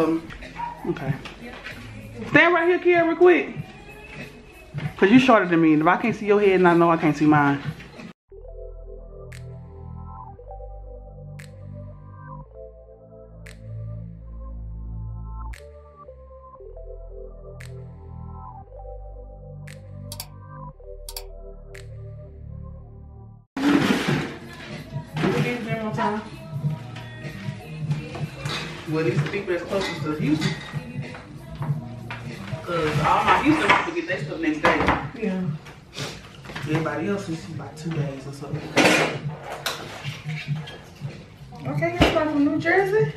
Okay. Stand right here, Kiara, real quick. Cause you shorter than me. If I can't see your head, and I know I can't see mine. Well, these people that's closest to Houston. Cause all my Houston people get their stuff next day. Yeah. Everybody else is about 2 days or something. Okay, everybody from New Jersey.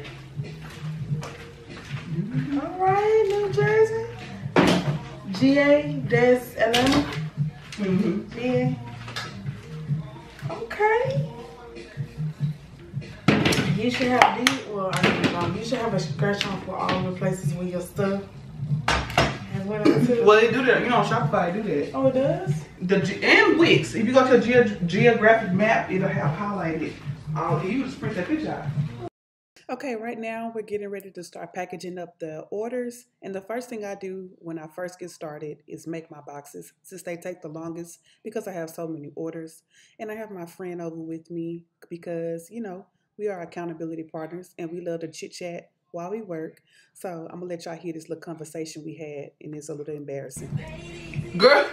All right, New Jersey. GA, that's Atlanta. GA. Okay. You should have these, well, I don't know, you should have a scratch on for all the places with your stuff. Well, they do that. You know, on Shopify, they do that. Oh, it does? And Wix. If you go to a geographic map, it'll have highlighted. You just print that picture out. Okay, right now we're getting ready to start packaging up the orders. And the first thing I do when I first get started is make my boxes, since they take the longest because I have so many orders. And I have my friend over with me because, you know, we are accountability partners and we love to chit chat while we work. So I'm gonna let y'all hear this little conversation we had, and it's a little embarrassing. Girl,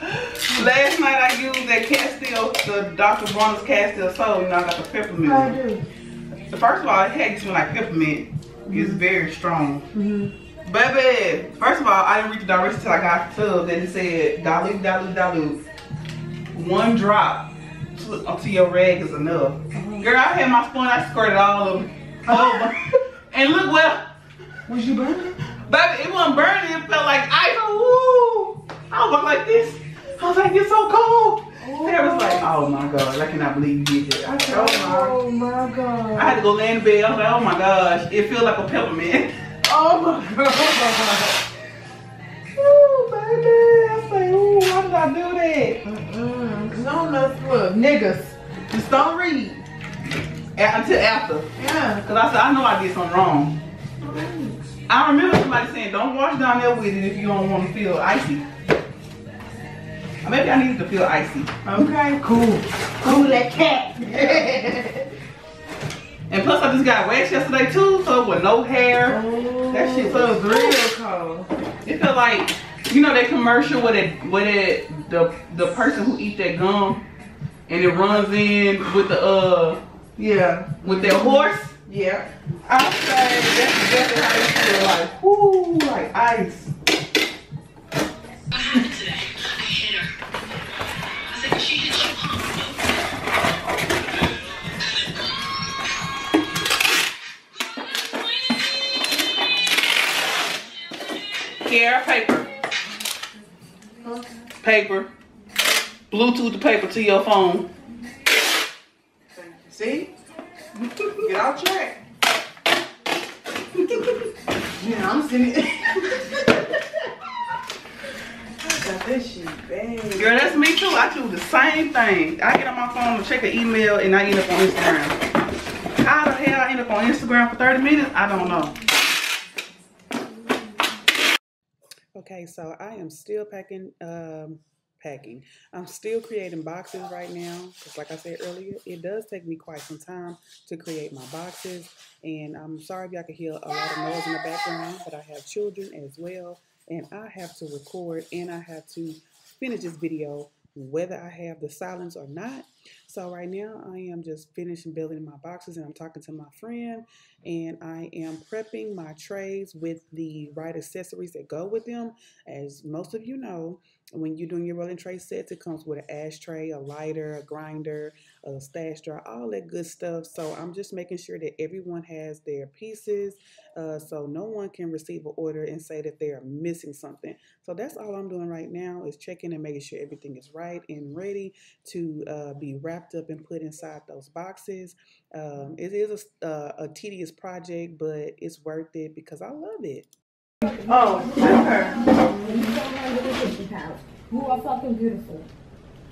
last night I used that Castile, the Dr. Bronner's Castile soap, and I got the peppermint. How I do? So first of all, it had to smell like peppermint. It's very strong. Baby, first of all, I didn't read the directions till I got the tub. Then it said dilute, dilute, dilute. 1 drop until your rag is enough. Girl, I had my sponge, I squirted all of them. And look well. Was you burning? Baby, it wasn't burning, it felt like ice. Woo! I was like this. I was like, it's so cold. Sarah was like, oh my God, I cannot believe you did that. I said, oh my God. I had to go lay in bed. I was like, oh my gosh, it feels like a peppermint. Oh my God. Ooh, baby. I say, ooh, why did I do that? Cause I don't know, look, niggas, just don't read. Until after. Yeah. Because I said, I know I did something wrong. I remember somebody saying, don't wash down there with it if you don't want to feel icy. Or maybe I needed to feel icy. Okay, cool. Cool that cat. And plus I just got waxed yesterday too, so with no hair. Oh, that shit feels real cold. It felt like, you know that commercial where the person who eats that gum and it runs in with the yeah, with their horse. Yeah. I say that's exactly how they feel, like, whoo, like ice. What happened today? I hit her. I said, she hit you, huh? Here, paper. Paper. Bluetooth the paper to your phone. See? Get out track. Yeah, I'm sitting. I got this shit bad. Girl, that's me too. I do the same thing. I get on my phone to check an email and I end up on Instagram. How the hell I end up on Instagram for 30 minutes? I don't know. Okay, so I am still packing. I'm still creating boxes right now because, like I said earlier, it does take me quite some time to create my boxes. And I'm sorry if y'all can hear a lot of noise in the background, but I have children as well, and I have to record and I have to finish this video whether I have the silence or not. So right now I am just finishing building my boxes and I'm talking to my friend, and I am prepping my trays with the right accessories that go with them. As most of you know, when you're doing your rolling tray sets, it comes with an ashtray, a lighter, a grinder, a stash jar, all that good stuff. So I'm just making sure that everyone has their pieces, so no one can receive an order and say that they are missing something. So that's all I'm doing right now, is checking and making sure everything is right and ready to be wrapped up and put inside those boxes. It is a tedious project, but it's worth it because I love it. Oh, okay. You are fucking beautiful.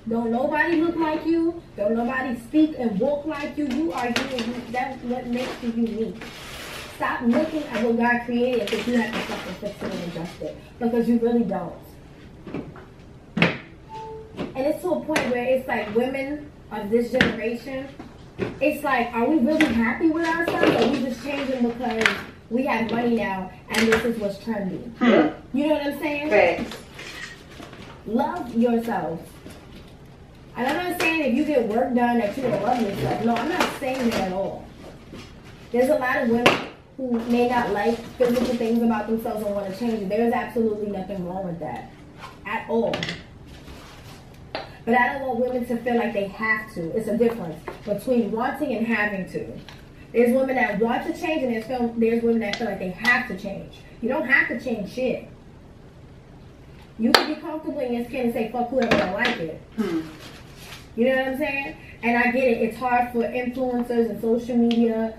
Don't nobody look like you. Don't nobody speak and walk like you. You are you. That's what makes you unique. Stop looking at what God created and think you have to fucking fix it and adjust it. Because you really don't. And it's to a point where it's like women of this generation, it's like, are we really happy with ourselves, or are we just changing because we have money now and this is what's trendy? You know what I'm saying? Right. Love yourself. And I'm not saying if you get work done that you're gonna love yourself. No, I'm not saying that at all. There's a lot of women who may not like physical things about themselves and want to change it. There's absolutely nothing wrong with that at all. But I don't want women to feel like they have to. It's a difference between wanting and having to. There's women that want to change, and there's women that feel like they have to change. You don't have to change shit. You can be comfortable in your skin and say, fuck whoever don't like it. You know what I'm saying? And I get it. It's hard for influencers and social media,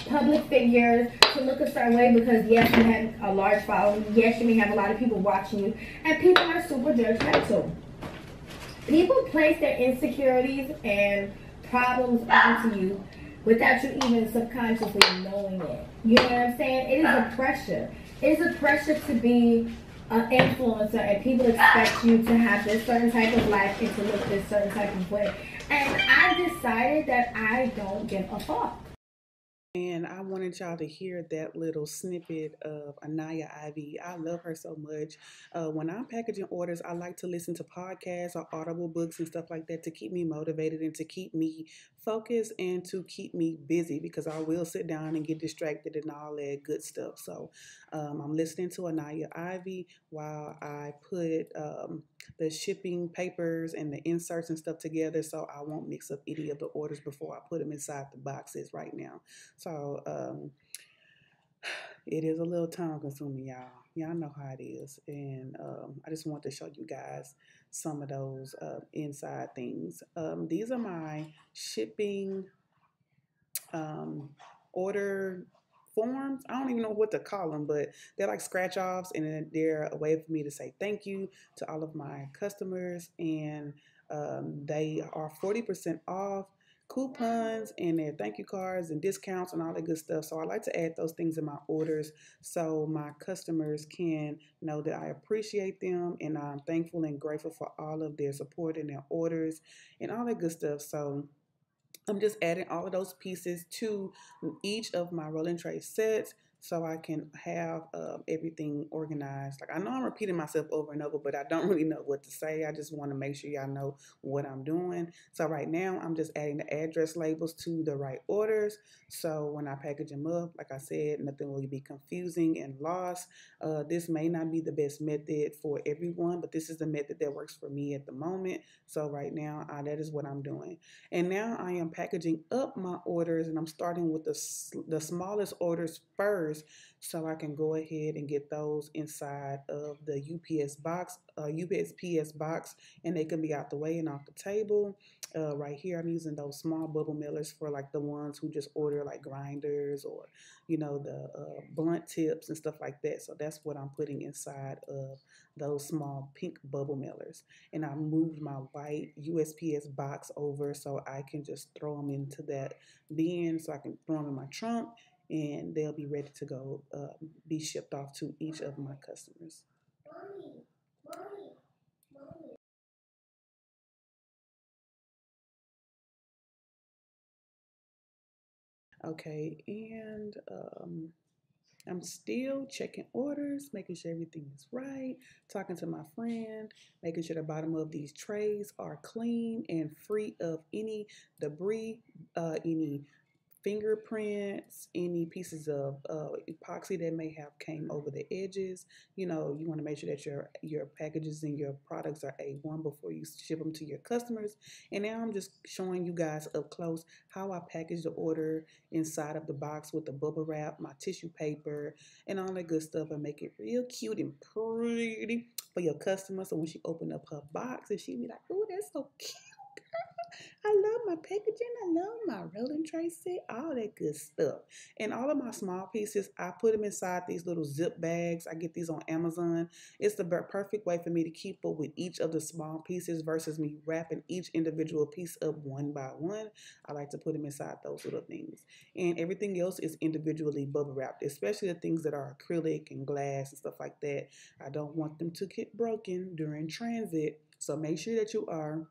public figures to look a certain way because, yes, you have a large following. Yes, you may have a lot of people watching you. And people are super judgmental. People place their insecurities and problems onto you without you even subconsciously knowing it. You know what I'm saying? It is a pressure. It is a pressure to be an influencer, and people expect you to have this certain type of life and to look this certain type of way. And I decided that I don't give a fuck. And I wanted y'all to hear that little snippet of Anaya Ivy. I love her so much. When I'm packaging orders, I like to listen to podcasts or audible books and stuff like that to keep me motivated and to keep me focused and to keep me busy, because I will sit down and get distracted and all that good stuff. So I'm listening to Anaya Ivy while I put the shipping papers and the inserts and stuff together, so I won't mix up any of the orders before I put them inside the boxes right now. So it is a little time consuming, y'all. Y'all know how it is. And I just want to show you guys some of those inside things. These are my shipping order forms. I don't even know what to call them, but they're like scratch offs, and they're a way for me to say thank you to all of my customers. And they are 40% off coupons, and their thank you cards and discounts and all that good stuff. So I like to add those things in my orders so my customers can know that I appreciate them and I'm thankful and grateful for all of their support and their orders and all that good stuff. So I'm just adding all of those pieces to each of my rolling tray sets so I can have everything organized. Like, I know I'm repeating myself over and over, but I don't really know what to say. I just want to make sure y'all know what I'm doing. So right now, I'm just adding the address labels to the right orders. So when I package them up, like I said, nothing will be confusing and lost. This may not be the best method for everyone, but this is the method that works for me at the moment. So right now, that is what I'm doing. And now I am packaging up my orders, and I'm starting with the smallest orders first so I can go ahead and get those inside of the UPS box, USPS box, and they can be out the way and off the table. Right here, I'm using those small bubble mailers for like the ones who just order like grinders or, you know, the blunt tips and stuff like that. So that's what I'm putting inside of those small pink bubble mailers. And I moved my white USPS box over so I can just throw them into that bin, so I can throw them in my trunk and they'll be ready to go be shipped off to each of my customers. Okay, and I'm still checking orders, making sure everything is right, talking to my friend, making sure the bottom of these trays are clean and free of any debris, any fingerprints, any pieces of epoxy that may have came over the edges. You know, you want to make sure that your packages and your products are A1 before you ship them to your customers. And now I'm just showing you guys up close how I package the order inside of the box with the bubble wrap, my tissue paper, and all that good stuff, and make it real cute and pretty for your customer. So when she open up her box, and she be like, "Oh, that's so cute." I love my packaging. I love my rolling tray set, all that good stuff. And all of my small pieces, I put them inside these little zip bags. I get these on Amazon. It's the perfect way for me to keep up with each of the small pieces versus me wrapping each individual piece up one by one. I like to put them inside those little things. And everything else is individually bubble wrapped, especially the things that are acrylic and glass and stuff like that. I don't want them to get broken during transit. So make sure that you are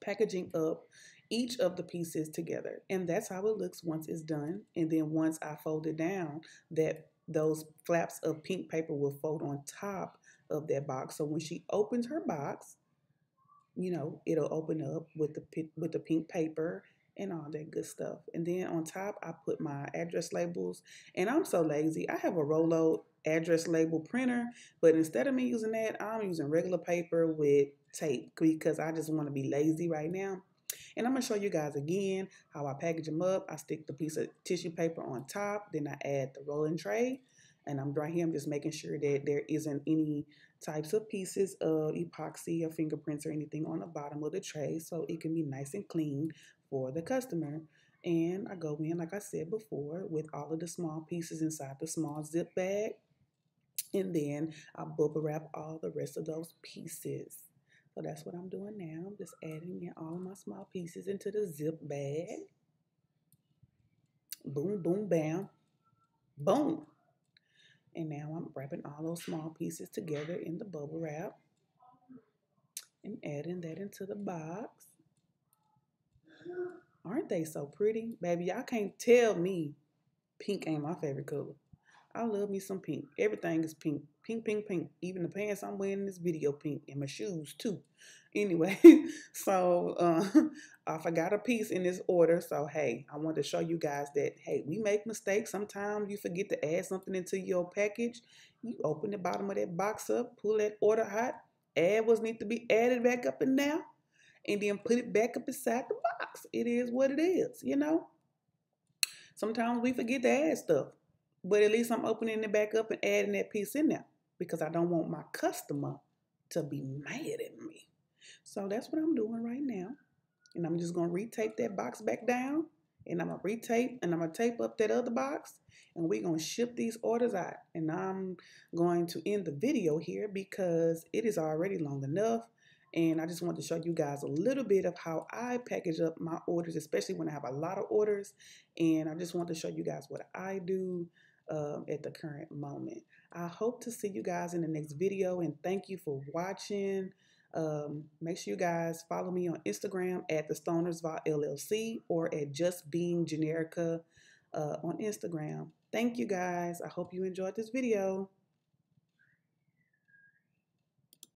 packaging up each of the pieces together. And that's how it looks once it's done. And then once I fold it down, that those flaps of pink paper will fold on top of that box. So when she opens her box, it'll open up with the pink paper and all that good stuff. And then on top, I put my address labels. And I'm so lazy. I have a Rolo address label printer, but instead of me using that, I'm using regular paper with tape because I just want to be lazy right now. And I'm going to show you guys again how I package them up. I stick the piece of tissue paper on top, then I add the rolling tray. And I'm right here, I'm just making sure that there isn't any types of pieces of epoxy or fingerprints or anything on the bottom of the tray so it can be nice and clean for the customer. And I go in, like I said before, with all of the small pieces inside the small zip bag. And then I bubble wrap all the rest of those pieces. So that's what I'm doing now. I'm just adding in all of my small pieces into the zip bag. Boom, boom, bam, boom. And now I'm wrapping all those small pieces together in the bubble wrap and adding that into the box. Aren't they so pretty? Baby, y'all can't tell me pink ain't my favorite color. I love me some pink. Everything is pink. Pink, pink, pink. Even the pants I'm wearing in this video pink. And my shoes too. Anyway, so I forgot a piece in this order. So, hey, I want to show you guys that, hey, we make mistakes. Sometimes you forget to add something into your package. You open the bottom of that box up, pull that order out, add what needs to be added back up in there, and then put it back up inside the box. It is what it is, Sometimes we forget to add stuff. But at least I'm opening it back up and adding that piece in there because I don't want my customer to be mad at me. So that's what I'm doing right now. And I'm just going to retape that box back down. And I'm going to retape and I'm going to tape up that other box. And we're going to ship these orders out. And I'm going to end the video here because it is already long enough. And I just want to show you guys a little bit of how I package up my orders, especially when I have a lot of orders. And I just want to show you guys what I do at the current moment. I hope to see you guys in the next video, and thank you for watching. Make sure you guys follow me on Instagram at the Stonersville LLC or at Just Being Generica on Instagram. Thank you guys. I hope you enjoyed this video.